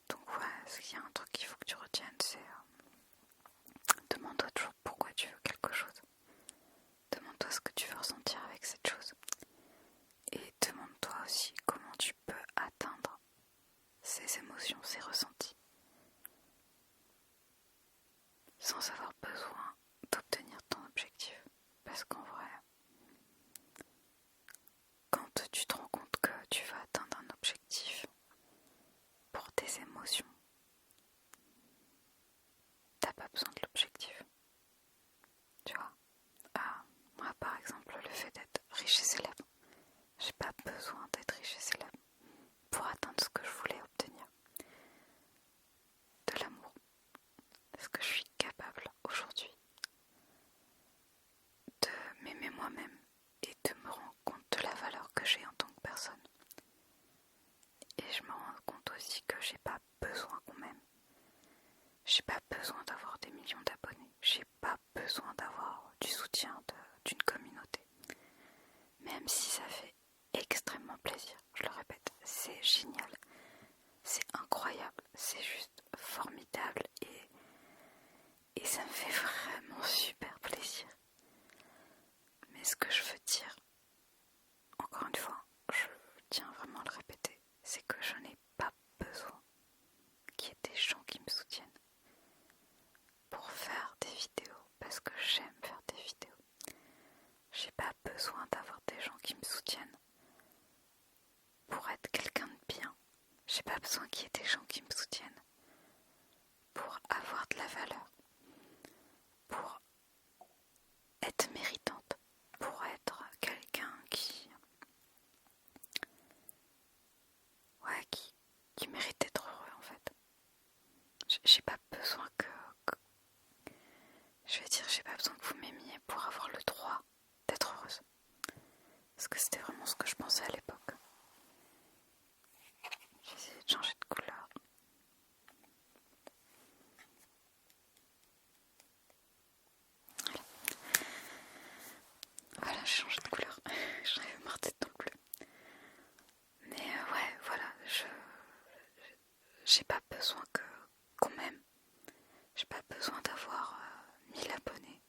Donc ouais, s'il y a un truc qu'il faut que tu retiennes, c'est demande-toi toujours pourquoi tu veux quelque chose. Demande-toi ce que tu veux ressentir avec cette chose. Et demande-toi aussi comment tu peux atteindre ces émotions, ces ressentis. Sans avoir besoin d'obtenir ton objectif. Parce qu'en vrai, quand tu te rends compte que tu vas atteindre un objectif pour tes émotions, t'as pas besoin de l'objectif. Tu vois, moi par exemple, le fait d'être riche et célèbre, j'ai pas besoin d'être riche et célèbre pour atteindre ce que je voulais obtenir. De l'amour. Est-ce que je suis capable aujourd'hui de m'aimer moi-même et de me rendre compte de la valeur que j'ai en tant que personne. Et je me rends compte aussi que j'ai pas besoin qu'on m'aime. J'ai pas besoin d'avoir des millions d'abonnés. J'ai pas besoin d'avoir du soutien d'une communauté. Même si ça fait extrêmement plaisir, je le répète, c'est génial, c'est incroyable, c'est juste formidable et ça me fait vraiment super plaisir. Mais ce que je veux dire, encore une fois, je tiens vraiment à le répéter, c'est que je n'ai pas besoin qu'il y ait des gens qui me soutiennent pour faire des vidéos, parce que j'aime faire des vidéos. J'ai pas besoin d'avoir des gens qui me soutiennent pour être quelqu'un de bien. J'ai pas besoin qu'il y ait des gens qui me soutiennent pour avoir de la valeur, pour être méritante, pour être quelqu'un qui mérite d'être heureux en fait. J'ai pas besoin j'ai pas besoin que vous m'aimiez pour avoir le droit d'être heureuse. Parce que c'était vraiment ce que je pensais à l'époque. J'ai essayé de changer de couleur. Voilà, j'ai changé de couleur. J'en avais marre d'être dans le bleu. Mais ouais, voilà, j'ai pas besoin qu'on m'aime. J'ai pas besoin d'avoir 1000 abonnés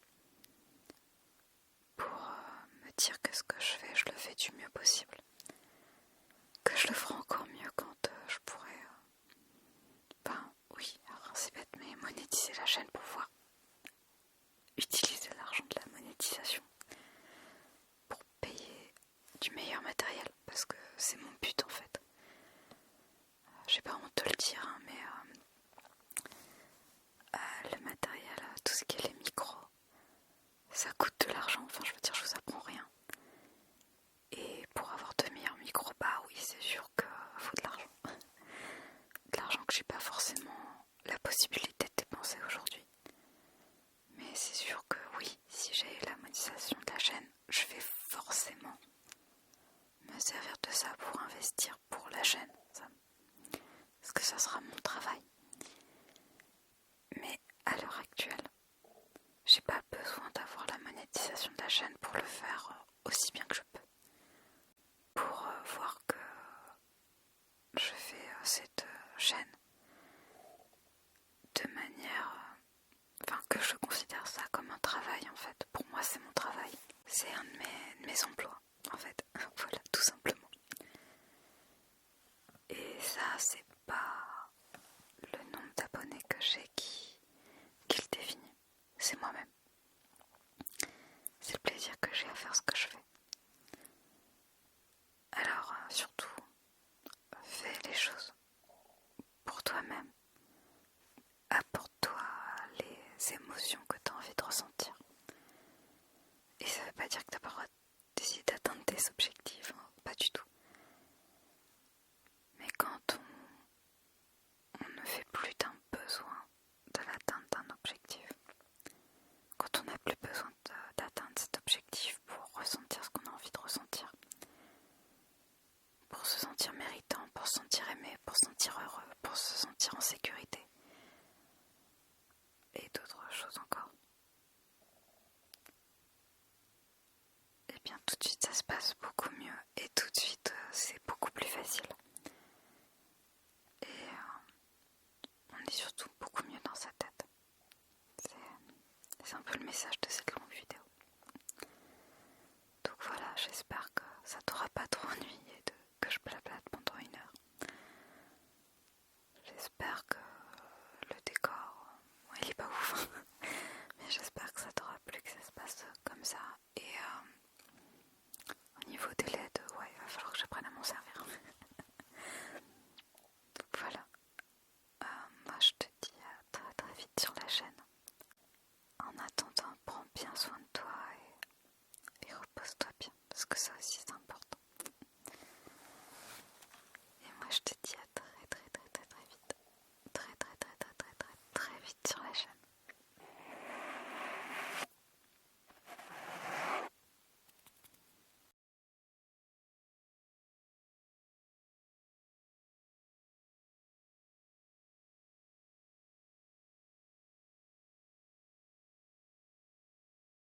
pour me dire que ce que je fais, je le fais du mieux possible. Que je le ferai encore mieux quand je pourrai... oui, alors c'est bête, mais monétiser la chaîne pour pouvoir utiliser l'argent de la monétisation pour payer du meilleur matériel, parce que c'est mon but en fait. J'ai pas honte de le dire, hein, mais le matériel, tout ce qui est les micros, ça coûte de l'argent, enfin je veux dire, je vous apprends rien. Et pour avoir de meilleurs micros, bah oui, c'est sûr qu'il faut de l'argent. De l'argent que j'ai pas forcément la possibilité de dépenser aujourd'hui. Mais c'est sûr que oui, pas besoin d'avoir la monétisation de la chaîne pour le faire aussi bien que je peux. Pour voir que je fais cette chaîne de manière... Enfin, que je considère ça comme un travail en fait. Pour moi, c'est mon travail. C'est un de mes emplois en fait. Voilà, tout simplement. Et ça, c'est pas le nombre d'abonnés que j'ai qui le définit. C'est moi-même. C'est le plaisir que j'ai à faire ce que je fais. Alors, surtout, fais les choses pour toi-même. Apporte-toi les émotions que tu as envie de ressentir. Et ça veut pas dire que tu n'as pas le droit d'essayer d'atteindre tes objectifs, hein, pas du tout. Mais quand on ne fait plus d'un besoin de l'atteinte d'un objectif, quand on n'a plus besoin d'atteindre cet objectif pour ressentir ce qu'on a envie de ressentir, pour se sentir méritant, pour se sentir aimé, pour se sentir heureux, pour se sentir en sécurité, et d'autres choses encore, et bien tout de suite ça se passe beaucoup mieux, et tout de suite c'est beaucoup plus facile. Et on est surtout beaucoup mieux dans sa tête. C'est un peu le message de cette longue vidéo. Donc voilà, j'espère que ça t'aura pas trop ennuyé que je blablate pendant 1 heure. J'espère que le décor, il est pas ouf, mais j'espère que ça t'aura plu, que ça se passe comme ça. Et au niveau des LED, ouais, il va falloir que j'apprenne à m'en servir. Donc voilà, moi je te dis à très très vite sur la chaîne. En attendant, prends bien soin de toi et repose-toi bien, parce que ça aussi c'est important. Et moi je te dis